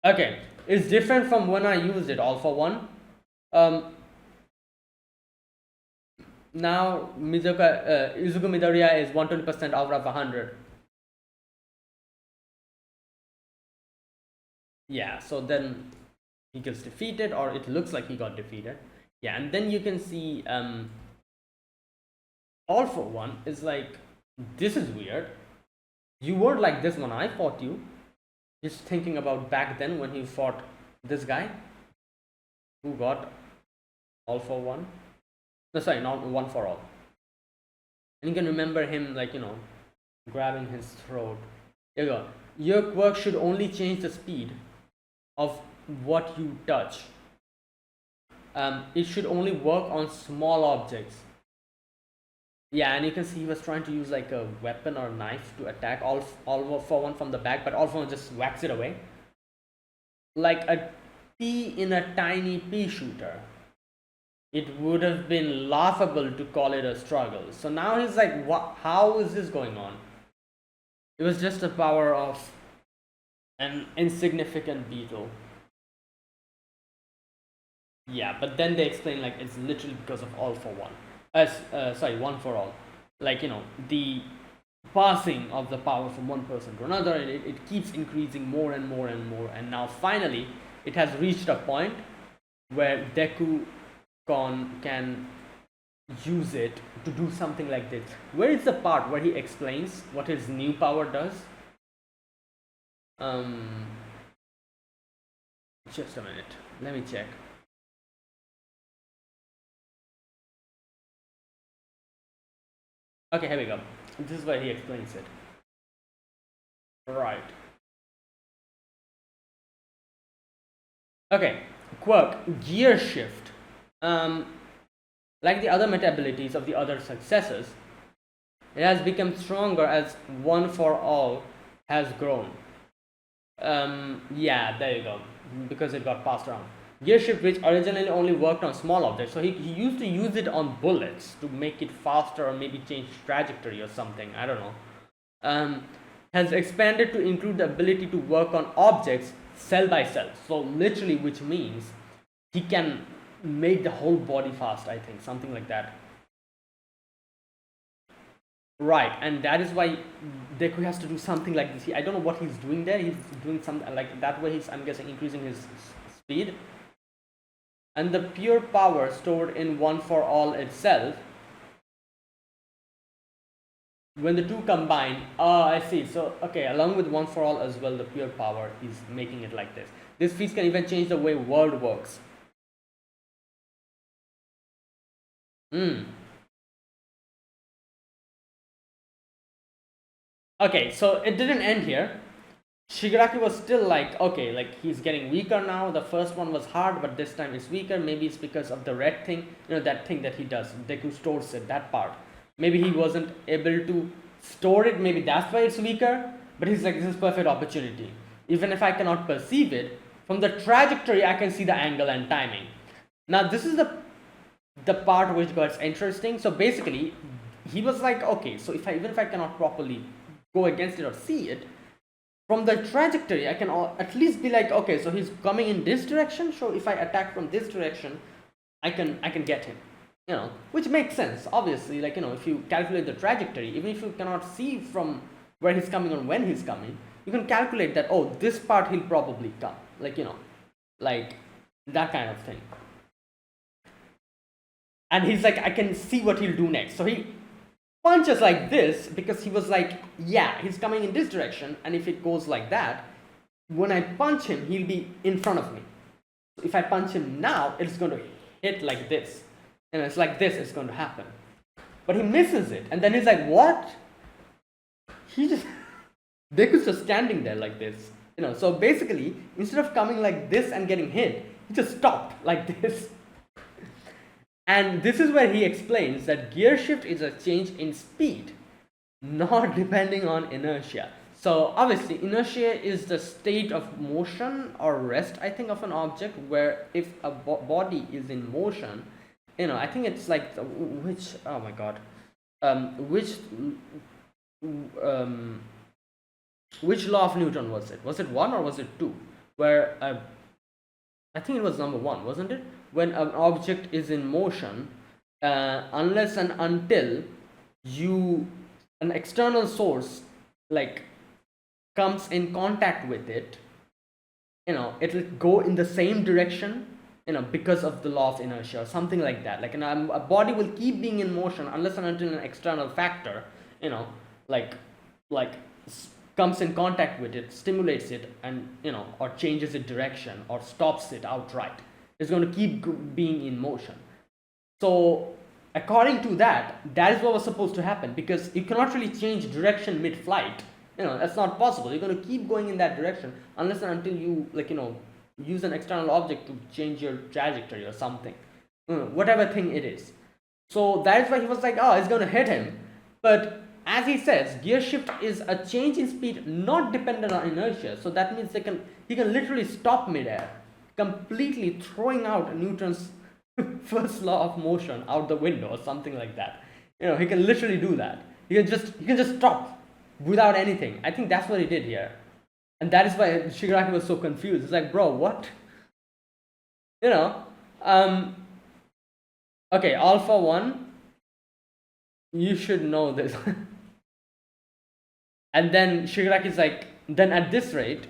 Okay, it's different from when I used it, All For One. Now Izuku Midoriya is 120% out of 100. Yeah, so then he gets defeated, or it looks like he got defeated. Yeah, and then you can see All For One is like, this is weird. You weren't like this when I fought you. Just thinking about back then when he fought this guy who got All For One. No, sorry, not One For All. And you can remember him, like, grabbing his throat. Here you go. Your quirk should only change the speed of what you touch. It should only work on small objects. Yeah, and you can see he was trying to use like a weapon or knife to attack All For One from the back, but All For One just whacks it away. Like a pea in a tiny pea shooter. It would have been laughable to call it a struggle. So now he's like, what? How is this going on? It was just the power of an insignificant beetle. Yeah, but then they explain like it's literally because of All For One. One For All. Like, the passing of the power from one person to another, and it keeps increasing more and more and more. And now finally, it has reached a point where Deku can use it to do something like this. Where is the part where he explains what his new power does? Just a minute. Let me check. Okay, here we go. This is where he explains it. Right. Okay, quirk, gear shift. Like the other meta abilities of the other successors, it has become stronger as One For All has grown. Yeah, there you go. Because it got passed around. Gear shift, which originally only worked on small objects, so he used to use it on bullets to make it faster or maybe change trajectory or something, I don't know. Has expanded to include the ability to work on objects cell by cell. So literally, which means he can make the whole body fast, I think, something like that. Right, and that is why Deku has to do something like this. I don't know what he's doing there. He's doing something like that way. I'm guessing, increasing his speed. And the pure power stored in One For All itself, when the two combine, I see. So, okay, along with One For All as well, the pure power is making it like this. This feat can even change the way world works. Okay, so it didn't end here. Shigaraki was still like, okay, like he's getting weaker now. The first one was hard, but this time it's weaker. Maybe it's because of the red thing, that thing that he does. Deku stores it, that part. Maybe he wasn't able to store it. Maybe that's why it's weaker. But he's like, this is perfect opportunity. Even if I cannot perceive it, from the trajectory, I can see the angle and timing. Now, this is the part which gets interesting. So basically, he was like, okay, so even if I cannot properly go against it or see it, from the trajectory, I can at least be like, okay, so he's coming in this direction. So if I attack from this direction, I can get him. Which makes sense. Obviously, like if you calculate the trajectory, even if you cannot see from where he's coming or when he's coming, you can calculate that. Oh, this part he'll probably come. Like that kind of thing. And he's like, I can see what he'll do next. So he punches like this because he was like, yeah, he's coming in this direction, and if it goes like that, when I punch him, he'll be in front of me. So if I punch him now, it's going to hit like this, and it's like this is going to happen. But he misses it, and then he's like, what? He just Deku's just standing there like this, So basically, instead of coming like this and getting hit, he just stopped like this. And this is where he explains that gear shift is a change in speed, not depending on inertia. So obviously, inertia is the state of motion or rest, I think, of an object, where if a body is in motion, I think it's like oh my god, which law of Newton was it? Was it 1 or was it 2? Where I think it was number 1, wasn't it? When an object is in motion, unless and until an external source like comes in contact with it, it will go in the same direction, because of the law of inertia or something like that. Like a body will keep being in motion unless and until an external factor, like comes in contact with it, stimulates it, and or changes its direction or stops it outright. It's going to keep being in motion. So according to that is what was supposed to happen, because you cannot really change direction mid-flight. That's not possible. You're going to keep going in that direction unless and until you use an external object to change your trajectory or something, whatever thing it is. So that is why he was like, oh, it's going to hit him. But as he says, gear shift is a change in speed not dependent on inertia. So that means he can literally stop midair, completely throwing out Newton's first law of motion out the window or something like that. He can literally do that. He can just stop without anything. I think that's what he did here. And that is why Shigaraki was so confused. It's like, bro, what? Okay, Alpha 1, you should know this. And then Shigaraki's like, then at this rate,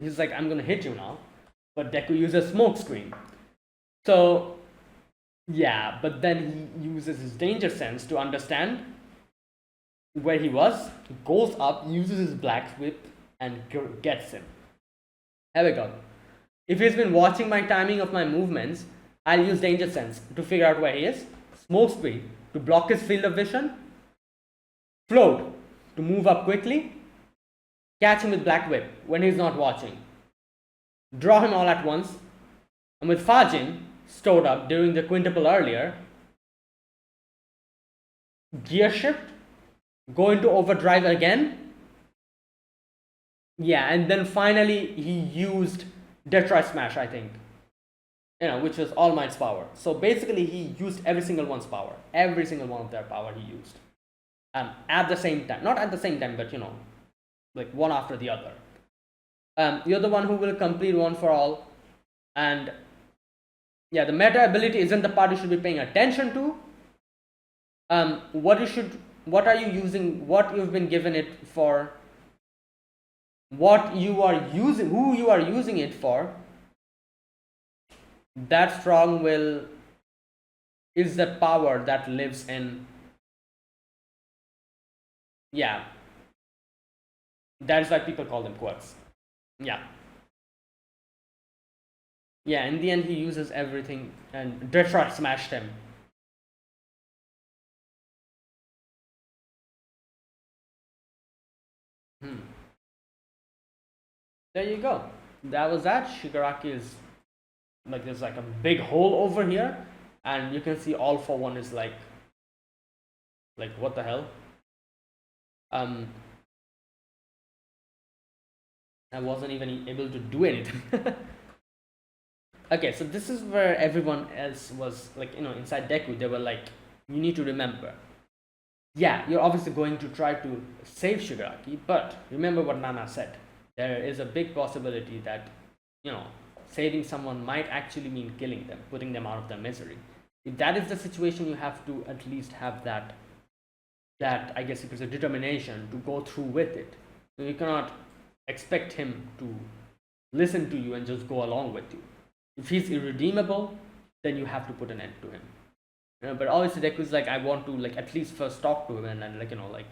he's like, I'm gonna hit you now. But Deku uses smoke screen. So, yeah, but then he uses his danger sense to understand where he was, goes up, uses his black whip, and gets him. Here we go. If he's been watching my timing of my movements, I'll use danger sense to figure out where he is, smoke screen to block his field of vision, float to move up quickly, catch him with black whip when he's not watching, draw him all at once, and with Fajin stored up during the quintuple earlier, gear shift, go into overdrive again. Yeah, and then finally he used Detroit Smash, I think, which was All Might's power. So basically he used every single one's power, every single one of their power he used, at the same time, not at the same time, but like one after the other. You're the one who will complete one for all, and yeah, the meta ability isn't the part you should be paying attention to. What are you using, what you've been given it for, what you are using, who you are using it for. That strong will is the power that lives in, yeah, that is why people call them quirks. Yeah, in the end he uses everything, and Detroit smashed him. There you go. That was that. Shigaraki is like, there's like a big hole over here, and you can see All for One is like what the hell. I wasn't even able to do anything. Okay, so this is where everyone else was like, inside Deku, they were like, you need to remember, yeah, you're obviously going to try to save Shigaraki, but remember what Nana said. There is a big possibility that, saving someone might actually mean killing them, putting them out of their misery. If that is the situation, you have to at least have that I guess it was a determination to go through with it. So you cannot expect him to listen to you and just go along with you. If he's irredeemable, then you have to put an end to him. But obviously Deku's like, I want to like at least first talk to him and like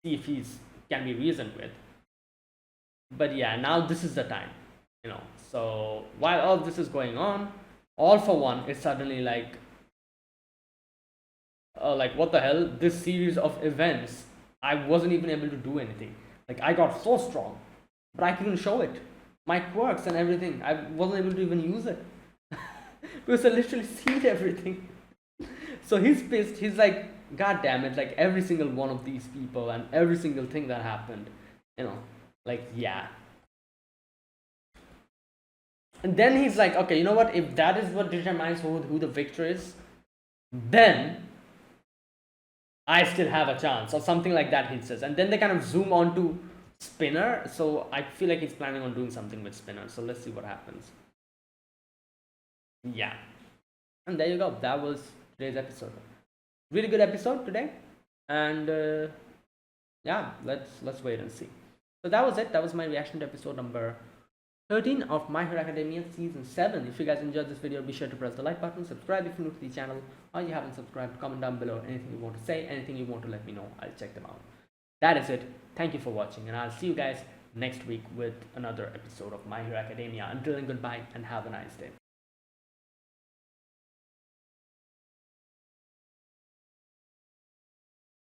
see if he's can be reasoned with. But yeah, now this is the time. So while all this is going on, All for One is suddenly like what the hell? This series of events, I wasn't even able to do anything. Like I got so strong. but I couldn't show it. My quirks and everything, I wasn't able to even use it because I literally sealed everything. So he's pissed. He's like, God damn it! Like every single one of these people and every single thing that happened, you know, like yeah. And then he's like, okay, you know what? If that is what determines who the victor is, then I still have a chance, or something like that, he says. And then they kind of zoom on to Spinner. So I feel like he's planning on doing something with Spinner. So let's see what happens. Yeah. And there you go. That was today's episode. Really good episode today. And yeah, let's wait and see. So that was it. That was my reaction to episode number 13 of My Hero Academia Season 7. If you guys enjoyed this video, be sure to press the like button, subscribe if you're new to the channel, or you haven't subscribed, comment down below anything you want to say, anything you want to let me know. I'll check them out. That is it. Thank you for watching, and I'll see you guys next week with another episode of My Hero Academia. Until then, goodbye and have a nice day.